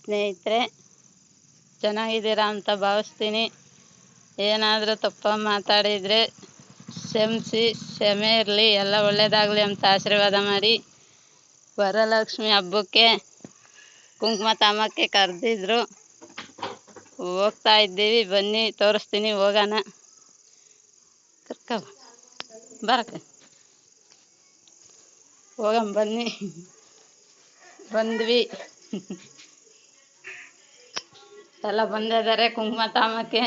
ಸ್ನೇಹಿತರೆ, ಚೆನ್ನಾಗಿದ್ದೀರಾ ಅಂತ ಭಾವಿಸ್ತೀನಿ. ಏನಾದರೂ ತಪ್ಪಾಗಿ ಮಾತಾಡಿದರೆ ಕ್ಷಮಿಸಿ, ಕ್ಷಮೆ ಇರಲಿ, ಎಲ್ಲ ಒಳ್ಳೆಯದಾಗಲಿ ಅಂತ ಆಶೀರ್ವಾದ ಮಾಡಿ. ವರಲಕ್ಷ್ಮಿ ಹಬ್ಬಕ್ಕೆ ಕುಂಕುಮ ತಾಮಕ್ಕೆ ಕರೆದಿದ್ರು, ಹೋಗ್ತಾ ಇದ್ದೀವಿ. ಬನ್ನಿ ತೋರಿಸ್ತೀನಿ, ಹೋಗೋಣ. ಬರಕ್ಕೆ ಹೋಗಂ ಬನ್ನಿ. ಬಂದ್ವಿ, ಎಲ್ಲ ಬಂದಿದ್ದಾರೆ ಕುಂಕುಮ ತಾಮಕ್ಕೆ.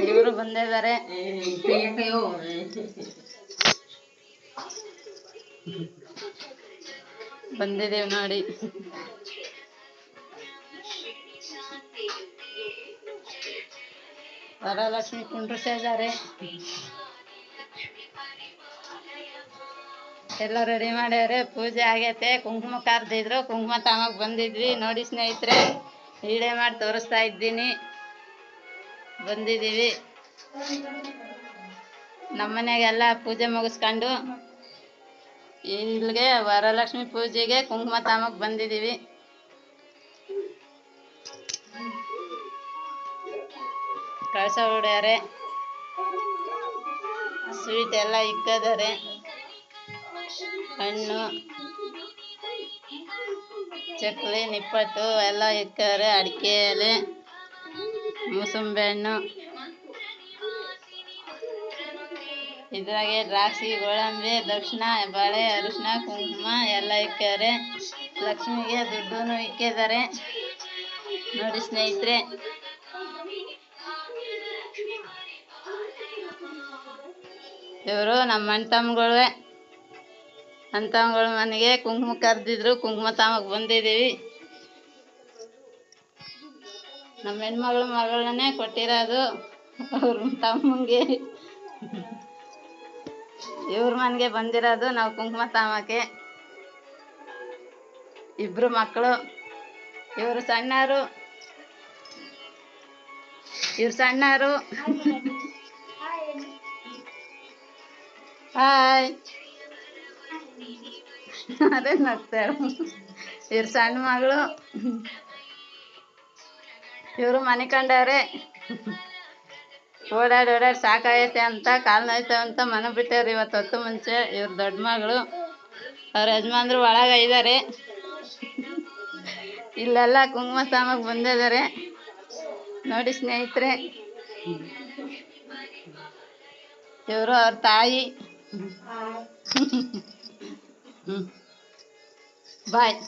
ಇವರು ಬಂದಿದ್ದಾರೆ, ಬಂದಿದ್ದೀವಿ ನೋಡಿ. ವರಲಕ್ಷ್ಮಿ ಕುಂಡ್ರಿಸಿದ್ದಾರೆ, ಎಲ್ಲ ರೆಡಿ ಮಾಡ್ಯಾರೆ. ಪೂಜೆ ಆಗೈತೆ, ಕುಂಕುಮ ಕರೆದಿದ್ರು, ಕುಂಕುಮ ತಾಮಕ್ಕೆ ಬಂದಿದ್ವಿ ನೋಡಿ ಸ್ನೇಹಿತರೆ. ವಿಡಿಯೋ ಮಾಡಿ ತೋರಿಸ್ತಾ ಇದ್ದೀನಿ. ಬಂದಿದ್ದೀವಿ, ನಮ್ಮನೆಗೆಲ್ಲ ಪೂಜೆ ಮುಗಿಸ್ಕೊಂಡು ಇಲ್ಲಿಗೆ ವರಲಕ್ಷ್ಮಿ ಪೂಜೆಗೆ ಕುಂಕುಮ ತಾಮಕ್ಕೆ ಬಂದಿದ್ದೀವಿ. ಕಳಸ ಹೊಡ್ಯಾರೆ, ಸ್ವೀಟ್ ಎಲ್ಲ ಇಕ್ಕಿದ್ದಾರೆ. ಹಣ್ಣು, ಚಕ್ಲಿ, ನಿಪ್ಪಟ್ಟು ಎಲ್ಲ ಇಕ್ಕಿದ್ದಾರೆ. ಅಡಿಕೆ ಎಲೆ, ಮೂಸಂಬಿ ಹಣ್ಣು, ಇದ್ರಾಗೆ ದ್ರಾಕ್ಷಿ, ಗೋಡಂಬಿ, ದಕ್ಷಿಣ, ಬಾಳೆ, ಅರಿಶಿನ, ಕುಂಕುಮ ಎಲ್ಲ ಇಕ್ಕಿದ್ದಾರೆ. ಲಕ್ಷ್ಮಿಗೆ ದುಡ್ಡು ಇಕ್ಕಿದ್ದಾರೆ ನೋಡಿ ಸ್ನೇಹಿತರೆ. ಇವರು ನಮ್ಮ ಅಣ್ಣ ತಮ್ಮಗಳ ಮನೆಗೆ ಕುಂಕುಮ ಕರೆದಿದ್ರು, ಕುಂಕುಮ ತಾಮಕ್ಕೆ ಬಂದಿದ್ದೀವಿ. ನಮ್ಮ ಹೆಣ್ಮಗಳು ಮಗಳನ್ನೇ ಕೊಟ್ಟಿರೋದು ಅವ್ರ ತಮ್ಮಂಗೆ. ಇವ್ರ ಮನೆಗೆ ಬಂದಿರೋದು ನಾವು ಕುಂಕುಮ ತಾಮಕ್ಕೆ. ಇಬ್ರು ಮಕ್ಕಳು, ಇವ್ರು ಸಣ್ಣರು, ಹಾಯ್ ಅದೇ ನಗ್ತಾಳೆ. ಇವ್ರು ಸಣ್ಣ ಮಗಳು, ಇವರು ಮನೆ ಕಂಡವ್ರೆ. ಓಡಾಡಿ ಸಾಕಾಗೈತೆ ಅಂತ, ಕಾಲು ನೋಯ್ತವೆ ಅಂತ ಮನೆ ಬಿಟ್ಟವ್ರು ಇವತ್ತು ಹೊತ್ತು ಮುಂಚೆ. ಇವ್ರು ದೊಡ್ಡ ಮಗಳು, ಅವ್ರ ಯಜಮಾನ್ರು ಒಳಗೆ ಇದ್ದಾರೆ. ಇಲ್ಲೆಲ್ಲ ಕುಂಕುಮ ತಾಮಕ್ಕೆ ಬಂದಿದ್ದಾರೆ ನೋಡಿ ಸ್ನೇಹಿತರೆ. ಇವರು ಅವ್ರ ತಾಯಿ. ಬಾಯ್.